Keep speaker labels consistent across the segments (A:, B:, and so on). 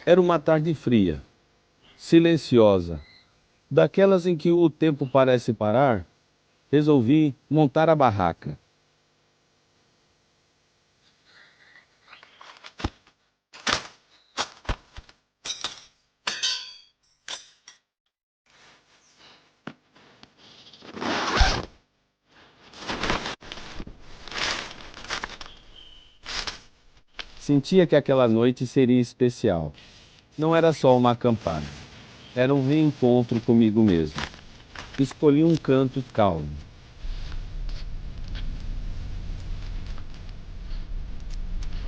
A: Era uma tarde fria, silenciosa, daquelas em que o tempo parece parar. Resolvi montar a barraca. Sentia que aquela noite seria especial. Não era só uma acampada, era um reencontro comigo mesmo. Escolhi um canto calmo.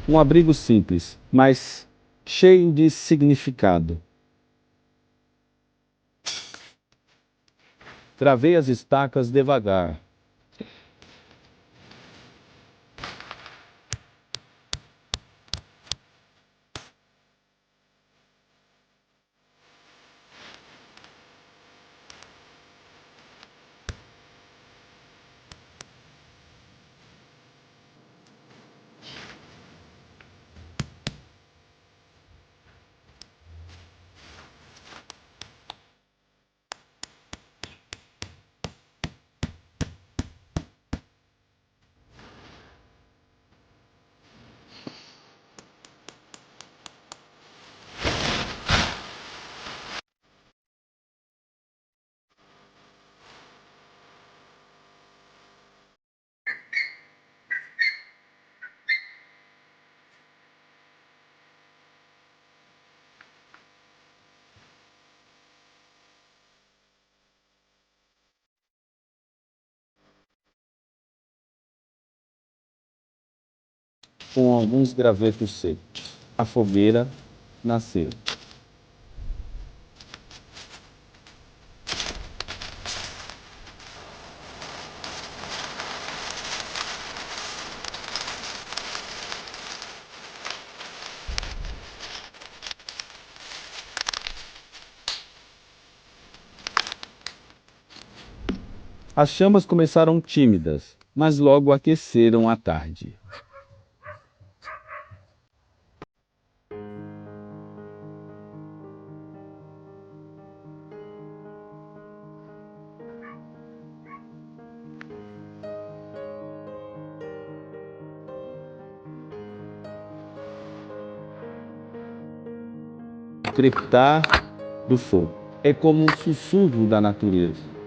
A: Um abrigo simples, mas cheio de significado. Travei as estacas devagar. Com alguns gravetos secos. A fogueira nasceu. As chamas começaram tímidas, mas logo aqueceram a tarde. O crepitar do fogo é como um sussurro da natureza.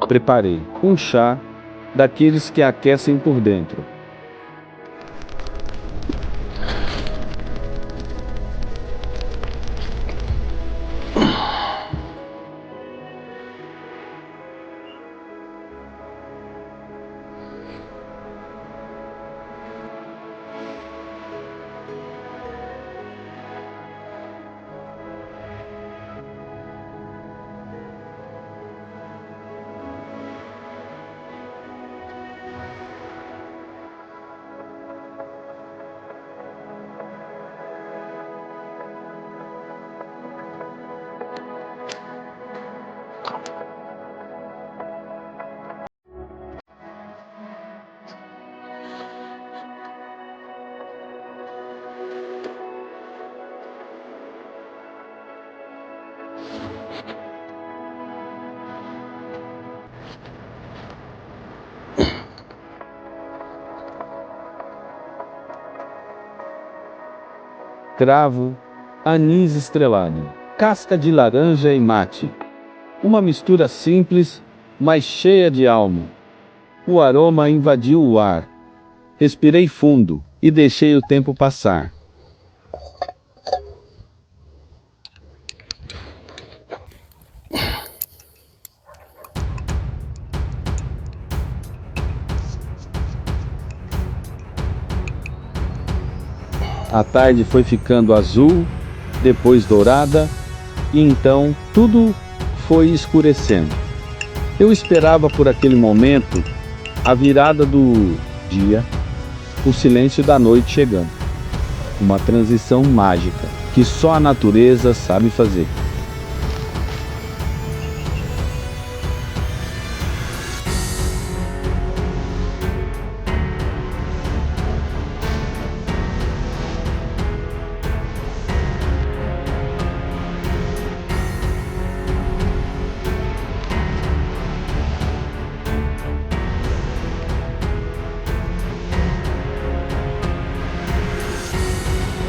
A: Preparei um chá daqueles que aquecem por dentro. Cravo, anis estrelado, casca de laranja e mate. Uma mistura simples, mas cheia de alma. O aroma invadiu o ar. Respirei fundo e deixei o tempo passar. A tarde foi ficando azul, depois dourada, e então tudo foi escurecendo. Eu esperava por aquele momento a virada do dia, o silêncio da noite chegando. Uma transição mágica que só a natureza sabe fazer.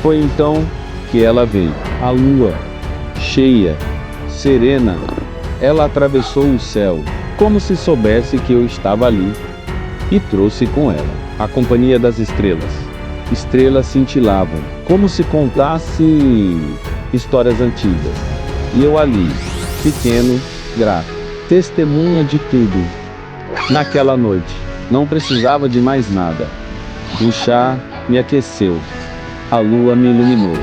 A: Foi então que ela veio, a lua, cheia, serena. Ela atravessou o céu, como se soubesse que eu estava ali, e trouxe com ela a companhia das estrelas. Estrelas cintilavam, como se contasse histórias antigas. E eu ali, pequeno, grato, testemunha de tudo. Naquela noite, não precisava de mais nada. O chá me aqueceu. A lua me iluminou,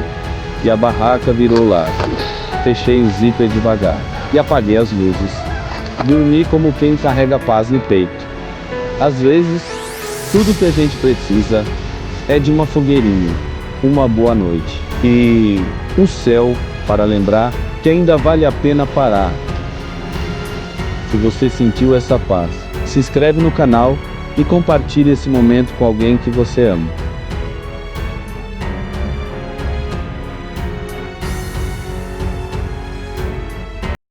A: e a barraca virou lar. Fechei o zíper devagar, e apaguei as luzes. Dormi como quem carrega paz no peito. Às vezes, tudo que a gente precisa é de uma fogueirinha, uma boa noite, e um céu para lembrar que ainda vale a pena parar. Se você sentiu essa paz, se inscreve no canal e compartilhe esse momento com alguém que você ama.